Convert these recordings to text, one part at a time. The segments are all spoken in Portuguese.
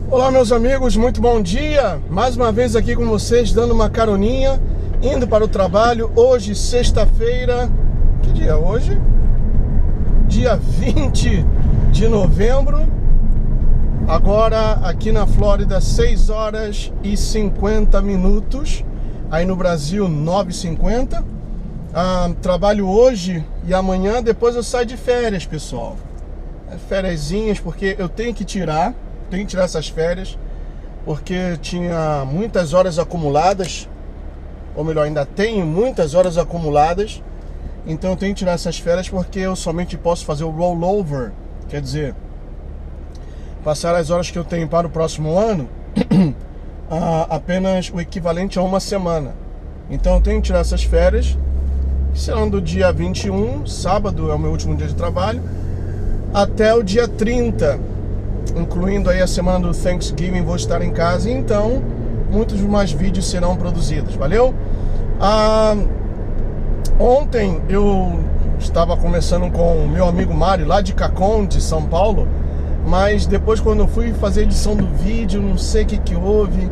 Olá meus amigos, muito bom dia. Mais uma vez aqui com vocês, dando uma caroninha, indo para o trabalho. Hoje, sexta-feira, que dia é hoje? Dia 20 de novembro. Agora aqui na Flórida, 6 horas e 50 minutos. Aí no Brasil, 9h50. Trabalho hoje e amanhã, depois eu saio de férias, pessoal. Fériasinhas, porque eu tenho que tirar essas férias, porque tinha muitas horas acumuladas, ou melhor, ainda tenho muitas horas acumuladas, então eu tenho que tirar essas férias porque eu somente posso fazer o rollover, quer dizer, passar as horas que eu tenho para o próximo ano, apenas o equivalente a uma semana. Então eu tenho que tirar essas férias, serão do dia 21, sábado é o meu último dia de trabalho, até o dia 30, incluindo aí a semana do Thanksgiving, vou estar em casa, então muitos mais vídeos serão produzidos, valeu? Ontem eu estava conversando com o meu amigo Mário, lá de Cacon, de São Paulo, mas depois quando eu fui fazer a edição do vídeo, não sei o que houve,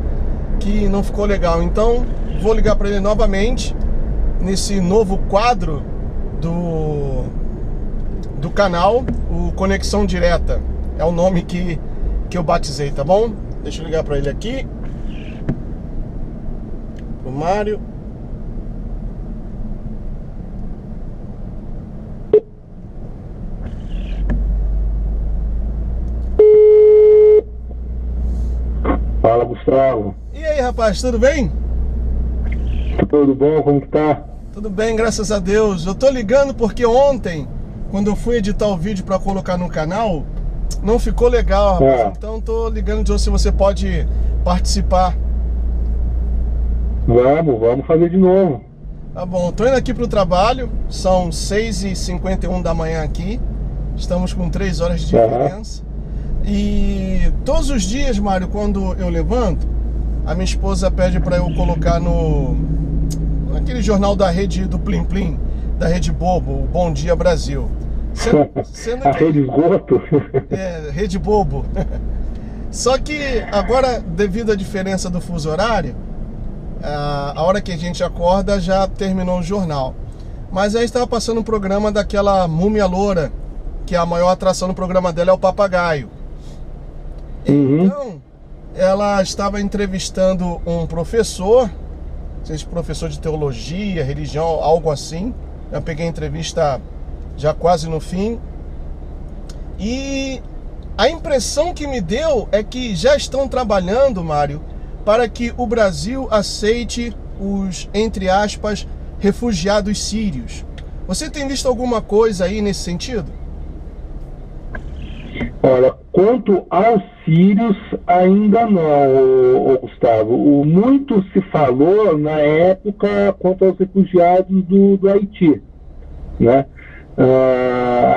que não ficou legal, então vou ligar para ele novamente, nesse novo quadro do canal, o Conexão Direta. É o nome que eu batizei, tá bom? Deixa eu ligar pra ele aqui. O Mário. Fala, Gustavo. E aí, rapaz, tudo bem? Tudo bom? Como que tá? Tudo bem, graças a Deus. Eu tô ligando porque ontem, quando eu fui editar o vídeo pra colocar no canal, não ficou legal, rapaz. Então tô ligando de hoje se você pode participar. Vamos fazer de novo. Tá bom, tô indo aqui pro trabalho. São 6h51 da manhã aqui. Estamos com 3 horas de diferença. E todos os dias, Mário, quando eu levanto, a minha esposa pede pra eu colocar naquele jornal da rede do Plim Plim, da Rede Bobo, o Bom Dia Brasil. Sendo a Rede Esgoto. Rede Bobo. Só que agora, devido à diferença do fuso horário, a hora que a gente acorda já terminou o jornal. Mas aí estava passando um programa daquela múmia loura, que a maior atração no programa dela é o papagaio. Então, ela estava entrevistando um professor, não sei se professor de teologia, religião, algo assim. Eu peguei a entrevista já quase no fim, e a impressão que me deu é que já estão trabalhando, Mário, para que o Brasil aceite os, entre aspas, refugiados sírios. Você tem visto alguma coisa aí nesse sentido? Olha, quanto aos sírios, ainda não, Gustavo. Muito se falou na época quanto aos refugiados do Haiti, né?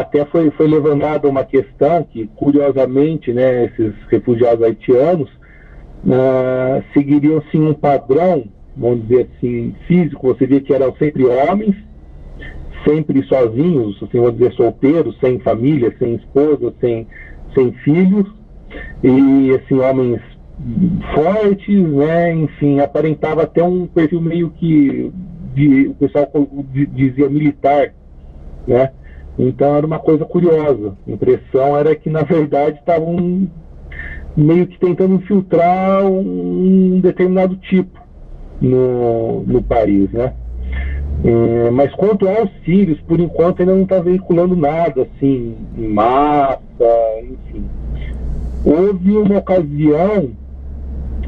Até foi levantada uma questão que, curiosamente, né, esses refugiados haitianos seguiriam sim um padrão, vamos dizer assim, físico. Você vê que eram sempre homens, sempre sozinhos, assim, vamos dizer, solteiros, sem família, sem esposa, sem filhos, e assim, homens fortes, né, enfim, aparentava até um perfil meio que o pessoal dizia militar, né? Então era uma coisa curiosa. A impressão era que na verdade estavam meio que tentando infiltrar um determinado tipo no país, né? Mas quanto aos sírios, por enquanto ainda não está veiculando nada assim em massa, enfim. Houve uma ocasião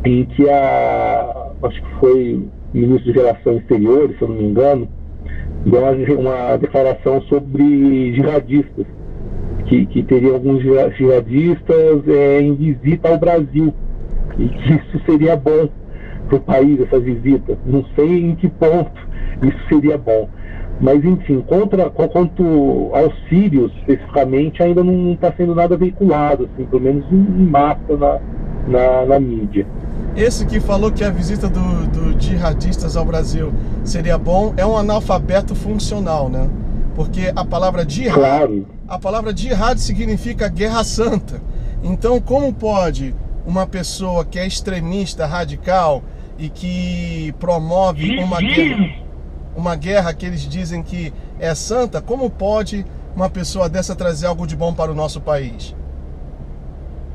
em que acho que foi o ministro de Relações Exteriores, se eu não me engano, deu uma declaração sobre jihadistas, que teriam alguns jihadistas em visita ao Brasil, e que isso seria bom para o país, essa visita. Não sei em que ponto isso seria bom, mas enfim, quanto aos sírios especificamente, ainda não está sendo nada veiculado, assim, pelo menos em massa na mídia. Esse que falou que a visita do jihadistas ao Brasil seria bom é um analfabeto funcional, né? Porque a palavra jihad, claro, a palavra jihad significa guerra santa. Então, como pode uma pessoa que é extremista, radical e que promove uma guerra que eles dizem que é santa, como pode uma pessoa dessa trazer algo de bom para o nosso país?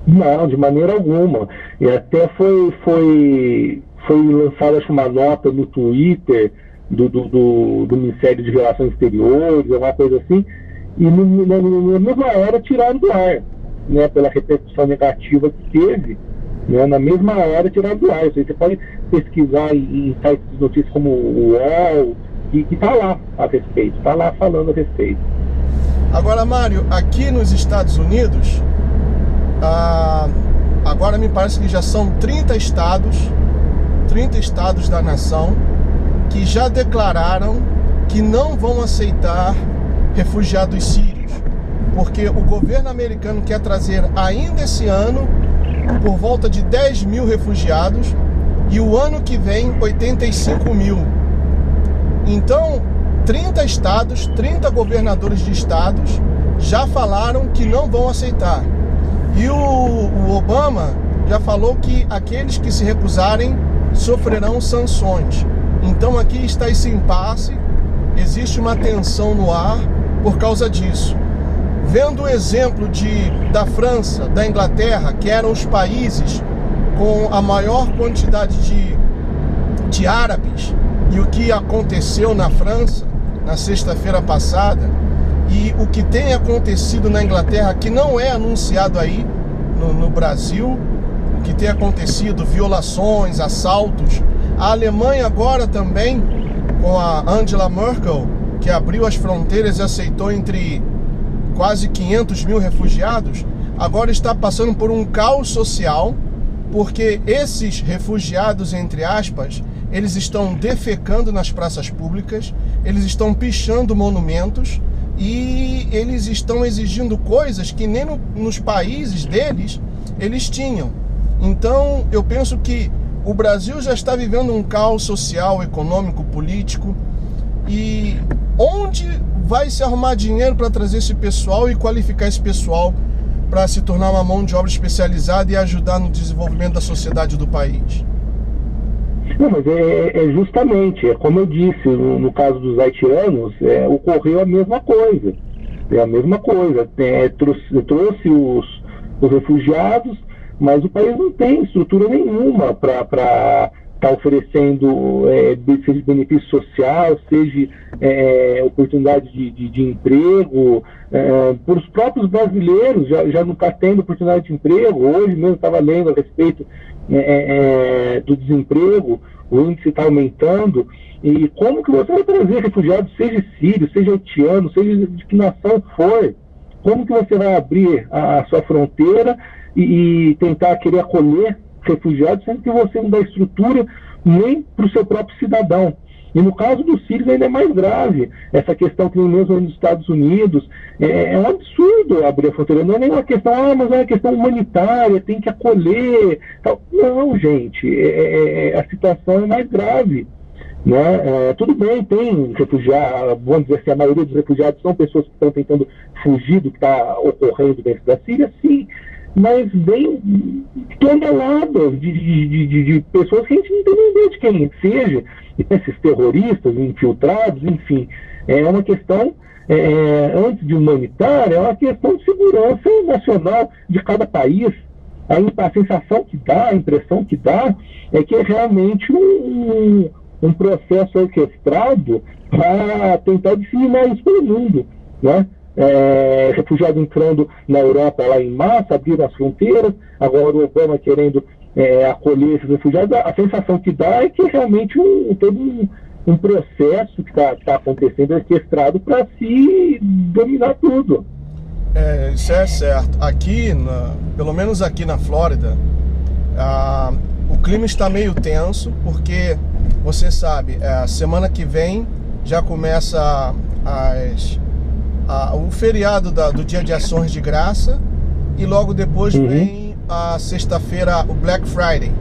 Não, de maneira alguma. E até foi lançada uma nota no Twitter do Ministério de Relações Exteriores, alguma coisa assim, e na mesma hora tiraram do ar, né, pela repercussão negativa que teve, né, na mesma hora tiraram do ar. Você pode pesquisar em sites de notícias como o UOL, que está lá a respeito, está lá falando a respeito. Agora, Mário, aqui nos Estados Unidos, agora me parece que já são 30 estados da nação que já declararam que não vão aceitar refugiados sírios, porque o governo americano quer trazer ainda esse ano por volta de 10 mil refugiados e o ano que vem 85 mil. Então, 30 estados, 30 governadores de estados já falaram que não vão aceitar. E o Obama já falou que aqueles que se recusarem sofrerão sanções. Então aqui está esse impasse, existe uma tensão no ar por causa disso. Vendo o exemplo da França, da Inglaterra, que eram os países com a maior quantidade de árabes, e o que aconteceu na França na sexta-feira passada, e o que tem acontecido na Inglaterra, que não é anunciado aí no Brasil, o que tem acontecido, violações, assaltos. A Alemanha agora também, com a Angela Merkel, que abriu as fronteiras e aceitou entre quase 500 mil refugiados, agora está passando por um caos social, porque esses refugiados, entre aspas, eles estão defecando nas praças públicas, eles estão pichando monumentos e eles estão exigindo coisas que nem nos países deles eles tinham. Então eu penso que o Brasil já está vivendo um caos social, econômico, político, e onde vai se arrumar dinheiro para trazer esse pessoal e qualificar esse pessoal para se tornar uma mão de obra especializada e ajudar no desenvolvimento da sociedade do país? Não, mas justamente, como eu disse, no caso dos haitianos, ocorreu a mesma coisa. É a mesma coisa. Trouxe os refugiados, mas o país não tem estrutura nenhuma para estar oferecendo seja benefício social, seja oportunidade de emprego. Por os próprios brasileiros já não está tendo oportunidade de emprego. Hoje mesmo estava lendo a respeito do desemprego, o índice está aumentando. E como que você vai trazer refugiados, seja sírio, seja haitiano, seja de que nação for? Como que você vai abrir a sua fronteira e tentar querer acolher refugiados, sendo que você não dá estrutura nem para o seu próprio cidadão? E no caso dos sírios ainda é mais grave. Essa questão que nem mesmo nos Estados Unidos, é um absurdo abrir a fronteira. Não é nem uma questão, mas é uma questão humanitária, tem que acolher. Tal. Não, gente, a situação é mais grave. Né? Tudo bem, tem refugiados, vamos dizer assim, a maioria dos refugiados são pessoas que estão tentando fugir do que está ocorrendo dentro da Síria, sim, mas bem toneladas de pessoas que a gente não tem nem ideia de quem seja, esses terroristas infiltrados, enfim. É uma questão, antes de humanitária, é uma questão de segurança nacional de cada país. A sensação que dá, a impressão que dá, é que é realmente um processo orquestrado para tentar disseminar isso pelo mundo, né? Refugiados entrando na Europa lá em massa, abriram as fronteiras, agora o Obama querendo acolher esses refugiados. A sensação que dá é que é realmente todo um processo que está acontecendo orquestrado para se dominar tudo. Isso é certo. Aqui, pelo menos aqui na Flórida, o clima está meio tenso, porque você sabe, a semana que vem já começa o feriado do Dia de Ações de Graça, e logo depois vem a sexta-feira, o Black Friday,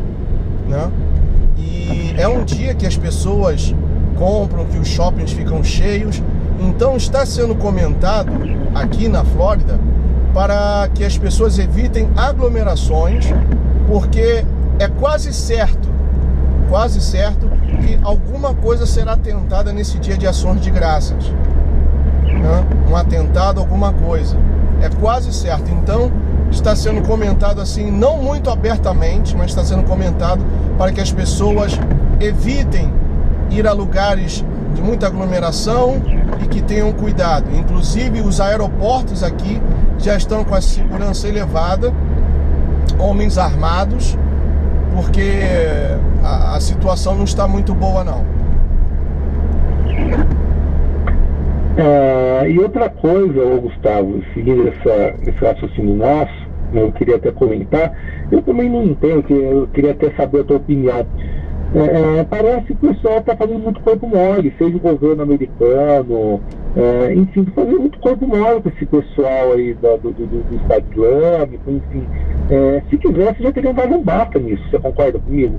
né? E é um dia que as pessoas compram, que os shoppings ficam cheios. Então está sendo comentado aqui na Flórida para que as pessoas evitem aglomerações, porque é quase certo que alguma coisa será tentada nesse dia de ações de graças, né? Um atentado, alguma coisa, é quase certo. Então está sendo comentado assim, não muito abertamente, mas está sendo comentado para que as pessoas evitem ir a lugares de muita aglomeração e que tenham cuidado. Inclusive os aeroportos aqui já estão com a segurança elevada, homens armados, porque a situação não está muito boa, não. E outra coisa, Gustavo, seguindo esse raciocínio nosso, eu queria até comentar, eu também não entendo, eu queria até saber a tua opinião. Parece que o pessoal está fazendo muito corpo mole, seja o governo americano, enfim, fazendo muito corpo mole com esse pessoal aí do Estado Islâmico, enfim. Se quisesse, já teriam dado um basta nisso, você concorda comigo?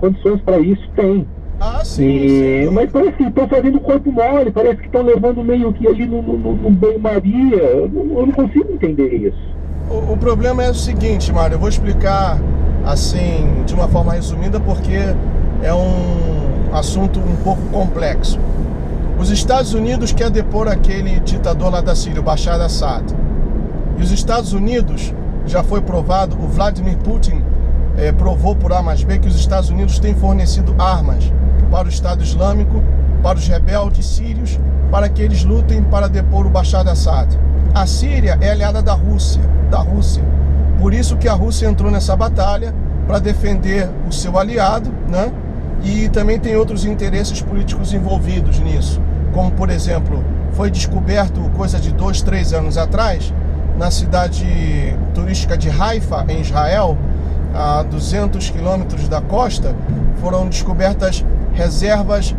Condições para isso tem. Ah, sim. Mas parece que estão fazendo corpo mole, parece que estão levando meio que ali no banho-maria. Eu não consigo entender isso. O problema é o seguinte, Mário, eu vou explicar assim, de uma forma resumida, porque é um assunto um pouco complexo. Os Estados Unidos quer depor aquele ditador lá da Síria, o Bashar al-Assad. E os Estados Unidos, já foi provado, o Vladimir Putin provou por A mais B que os Estados Unidos têm fornecido armas para o Estado Islâmico, para os rebeldes sírios, para que eles lutem para depor o Bashar al-Assad. A Síria é aliada da Rússia. Por isso que a Rússia entrou nessa batalha para defender o seu aliado, né? E também tem outros interesses políticos envolvidos nisso. Como, por exemplo, foi descoberto coisa de 2, 3 anos atrás, na cidade turística de Haifa, em Israel, a 200 quilômetros da costa, foram descobertas reservas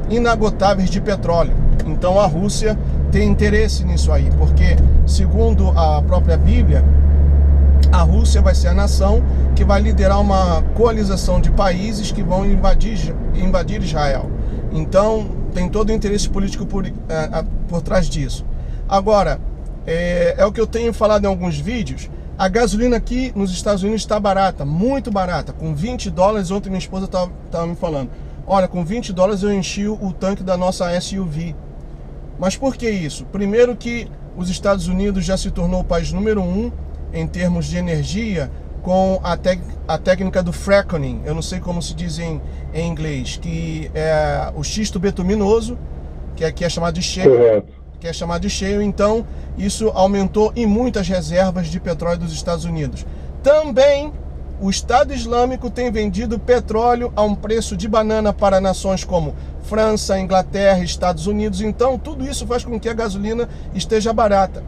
inagotáveis de petróleo. Então a Rússia tem interesse nisso aí, porque, segundo a própria Bíblia, a Rússia vai ser a nação que vai liderar uma coalização de países que vão invadir Israel. Então tem todo o interesse político por trás disso. Agora, é o que eu tenho falado em alguns vídeos, a gasolina aqui nos Estados Unidos está barata, muito barata, com $20. Ontem minha esposa estava me falando, olha, com $20 eu enchi o tanque da nossa SUV. Mas por que isso? Primeiro que os Estados Unidos já se tornou o país número 1 em termos de energia com a técnica do fracking, eu não sei como se diz em inglês, que é o xisto betuminoso, que aqui é chamado de shale, então isso aumentou em muitas reservas de petróleo dos Estados Unidos. Também o Estado Islâmico tem vendido petróleo a um preço de banana para nações como França, Inglaterra, Estados Unidos. Então tudo isso faz com que a gasolina esteja barata.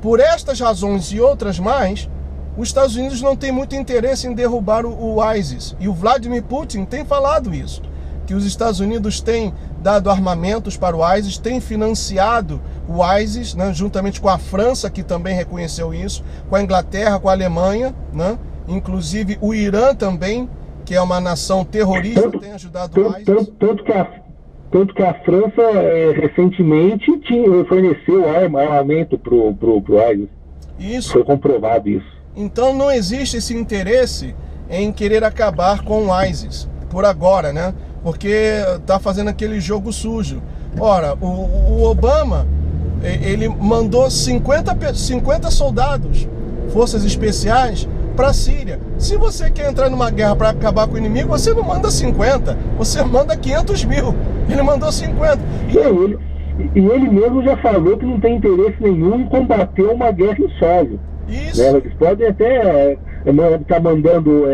Por estas razões e outras mais, os Estados Unidos não tem muito interesse em derrubar o ISIS. E o Vladimir Putin tem falado isso, que os Estados Unidos têm dado armamentos para o ISIS, têm financiado o ISIS, né, juntamente com a França, que também reconheceu isso, com a Inglaterra, com a Alemanha, né? Inclusive o Irã também, que é uma nação terrorista, tem ajudado o ISIS. Tanto que a França recentemente forneceu armamento pro ISIS. Isso. Foi comprovado isso. Então não existe esse interesse em querer acabar com o ISIS, por agora, né? Porque tá fazendo aquele jogo sujo. Ora, o Obama, ele mandou 50 soldados, forças especiais, para a Síria. Se você quer entrar numa guerra para acabar com o inimigo, você não manda 50, você manda 500 mil. Ele mandou 50. E ele mesmo já falou que não tem interesse nenhum em combater uma guerra em solo. Isso. Né? Eles podem até estar mandando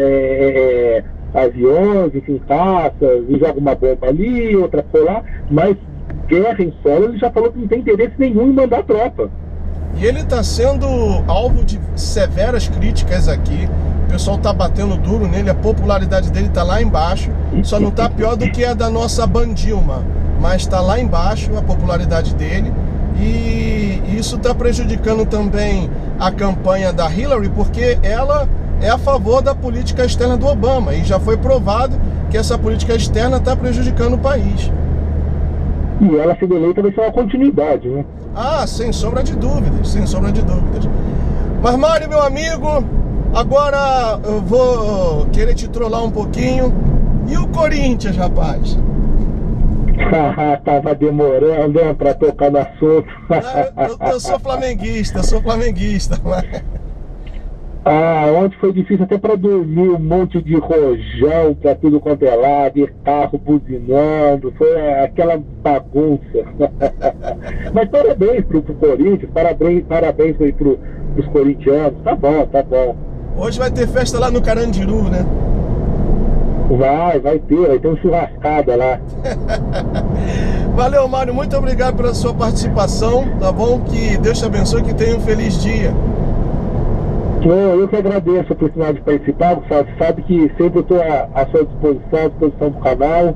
aviões, enfim, caças, e joga uma bomba ali, outra colar, mas guerra em solo, ele já falou que não tem interesse nenhum em mandar tropa. E ele está sendo alvo de severas críticas aqui. O pessoal está batendo duro nele, a popularidade dele está lá embaixo. Só não está pior do que a da nossa Bandilma, mas está lá embaixo a popularidade dele. E isso está prejudicando também a campanha da Hillary, porque ela é a favor da política externa do Obama. E já foi provado que essa política externa está prejudicando o país. E ela sendo eleita vai ser uma continuidade, né? Ah, sem sombra de dúvidas, sem sombra de dúvidas. Mas Mário, meu amigo, agora eu vou querer te trollar um pouquinho. E o Corinthians, rapaz? Tava demorando, né, pra tocar no assunto. Eu sou flamenguista, mas... Ontem foi difícil até para dormir, um monte de rojão pra tudo quanto é lado, e carro buzinando, foi aquela bagunça. Mas parabéns pro Corinthians, parabéns aí pros corintianos, tá bom. Hoje vai ter festa lá no Carandiru, né? Vai ter uma churrascada lá. Valeu, Mário, muito obrigado pela sua participação, tá bom? Que Deus te abençoe, que tenha um feliz dia. Eu que agradeço a oportunidade de participar, Gustavo. Você sabe que sempre estou à sua disposição do canal.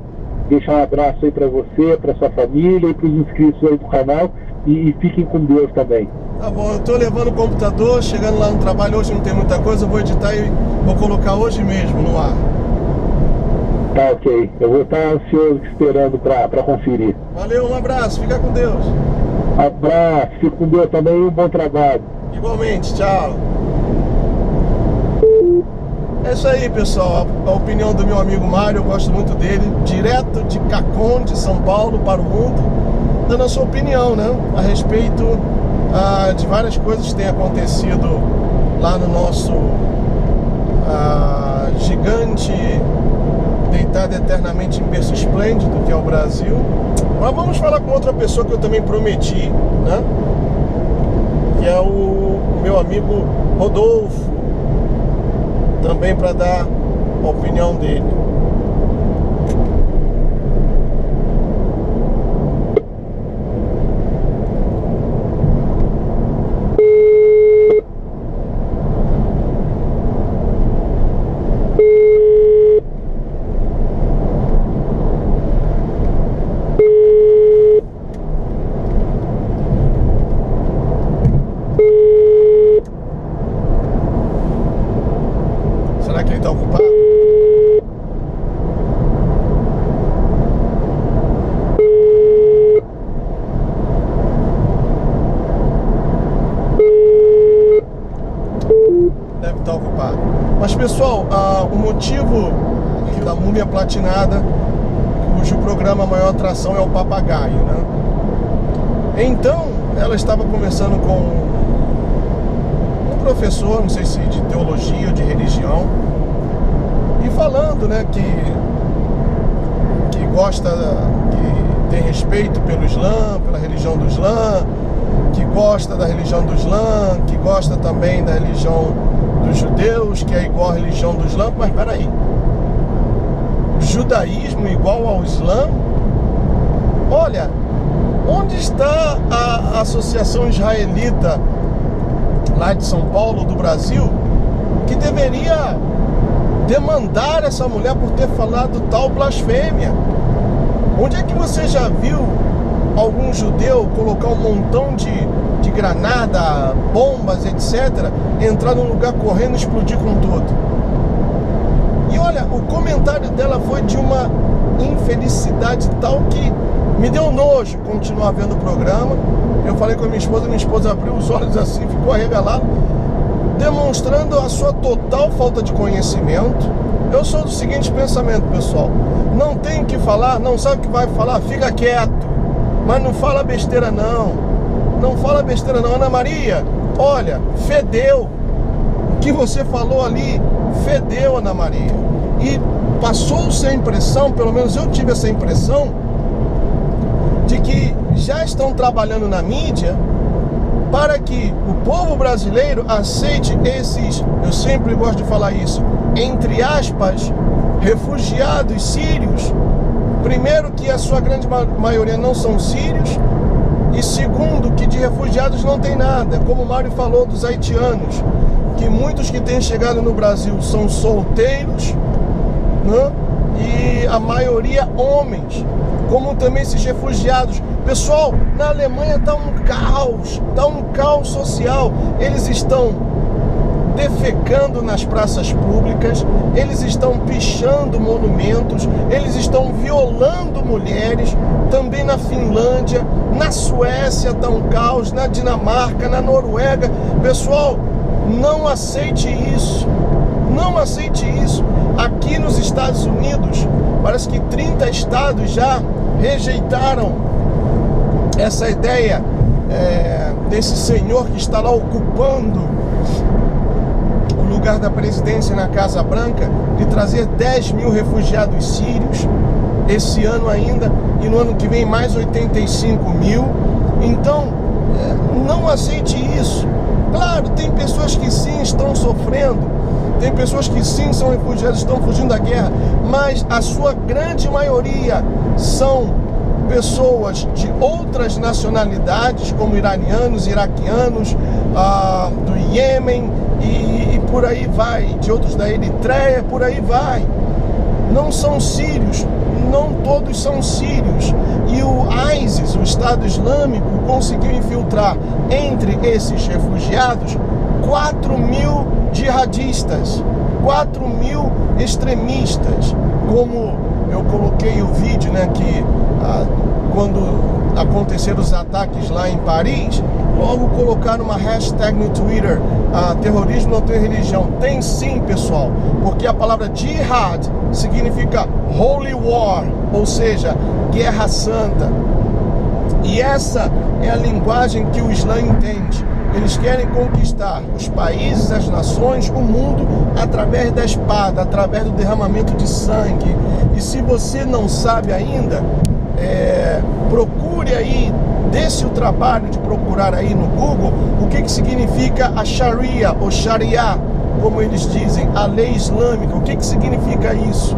Deixar um abraço aí para você, para sua família e para os inscritos aí do canal. E fiquem com Deus também. Tá bom, eu tô levando o computador, chegando lá no trabalho, hoje não tem muita coisa, eu vou editar e vou colocar hoje mesmo no ar. Tá, ok. Eu vou estar ansioso esperando para conferir. Valeu, um abraço, fica com Deus. Abraço, fica com Deus também e um bom trabalho. Igualmente, tchau. É isso aí, pessoal, a opinião do meu amigo Mário, eu gosto muito dele, direto de Cacon, de São Paulo para o mundo, dando a sua opinião, né, a respeito de várias coisas que têm acontecido lá no nosso gigante deitado eternamente em berço esplêndido, que é o Brasil. Mas vamos falar com outra pessoa que eu também prometi, né, que é o meu amigo Rodolfo, também para dar a opinião dele. Será que ele está ocupado? Deve estar ocupado. Mas pessoal, o motivo da Múmia Platinada, cujo programa maior atração é o papagaio, né? Então, ela estava conversando com um professor, não sei se de teologia ou de religião, e falando, né, que gosta, que tem respeito pelo Islã, pela religião do Islã, que gosta da religião do Islã, que gosta também da religião dos judeus, que é igual à religião do Islã. Mas peraí, judaísmo igual ao Islã? Olha, onde está a Associação Israelita lá de São Paulo, do Brasil, que deveria demandar essa mulher por ter falado tal blasfêmia? Onde é que você já viu algum judeu colocar um montão de granada, bombas, etc., entrar num lugar correndo e explodir com tudo? E olha, o comentário dela foi de uma infelicidade tal que me deu nojo continuar vendo o programa. Eu falei com a minha esposa abriu os olhos assim, ficou arregalada, demonstrando a sua total falta de conhecimento. Eu sou do seguinte pensamento, pessoal: não tem o que falar, não sabe o que vai falar, fica quieto, mas não fala besteira não, não fala besteira não. Ana Maria, olha, fedeu, o que você falou ali fedeu, Ana Maria, e passou-se a impressão, pelo menos eu tive essa impressão, de que já estão trabalhando na mídia para que o povo brasileiro aceite esses, eu sempre gosto de falar isso, entre aspas, refugiados sírios. Primeiro, que a sua grande maioria não são sírios, e segundo, que de refugiados não tem nada, como o Mário falou dos haitianos, que muitos que têm chegado no Brasil são solteiros, né? E a maioria homens, como também esses refugiados. Pessoal, na Alemanha está um caos social. Eles estão defecando nas praças públicas, eles estão pichando monumentos, eles estão violando mulheres, também na Finlândia, na Suécia está um caos, na Dinamarca, na Noruega. Pessoal, não aceite isso, não aceite isso. Aqui nos Estados Unidos, parece que 30 estados já rejeitaram essa ideia desse senhor que está lá ocupando o lugar da presidência na Casa Branca, de trazer 10 mil refugiados sírios esse ano ainda, e no ano que vem mais 85 mil. Então, não aceite isso. Claro, tem pessoas que sim estão sofrendo, tem pessoas que sim são refugiados, estão fugindo da guerra, mas a sua grande maioria são pessoas de outras nacionalidades, como iranianos, iraquianos, do Iêmen e por aí vai, de outros da Eritreia, por aí vai. Não são sírios, não todos são sírios. E o ISIS, o Estado Islâmico, conseguiu infiltrar entre esses refugiados 4 mil jihadistas, 4 mil extremistas. Como eu coloquei o vídeo, né, que quando aconteceram os ataques lá em Paris, logo colocaram uma hashtag no Twitter: terrorismo não tem religião. Tem sim, pessoal, porque a palavra jihad significa holy war, ou seja, guerra santa. E essa é a linguagem que o Islã entende. Eles querem conquistar os países, as nações, o mundo através da espada, através do derramamento de sangue. E se você não sabe ainda, procure aí, desse o trabalho de procurar aí no Google o que significa a Sharia, ou Sharia, como eles dizem, a lei islâmica. O que significa isso?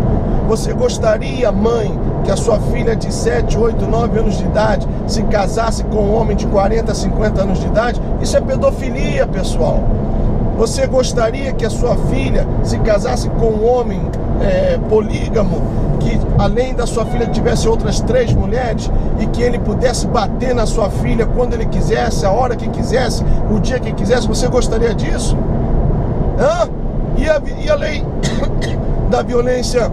Você gostaria, mãe, que a sua filha de 7, 8, 9 anos de idade se casasse com um homem de 40, 50 anos de idade? Isso é pedofilia, pessoal. Você gostaria que a sua filha se casasse com um homem polígamo, que além da sua filha tivesse outras 3 mulheres, e que ele pudesse bater na sua filha quando ele quisesse, a hora que quisesse, o dia que quisesse? Você gostaria disso? E a lei da violência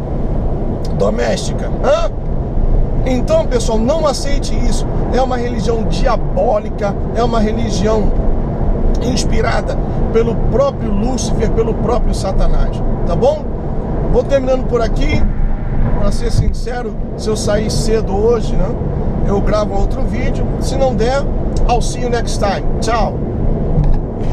doméstica? Então, pessoal, não aceite isso. É uma religião diabólica, é uma religião inspirada pelo próprio Lúcifer, pelo próprio Satanás, tá bom? Vou terminando por aqui. Para ser sincero, se eu sair cedo hoje, né, eu gravo outro vídeo. Se não der, I'll see you next time. Tchau!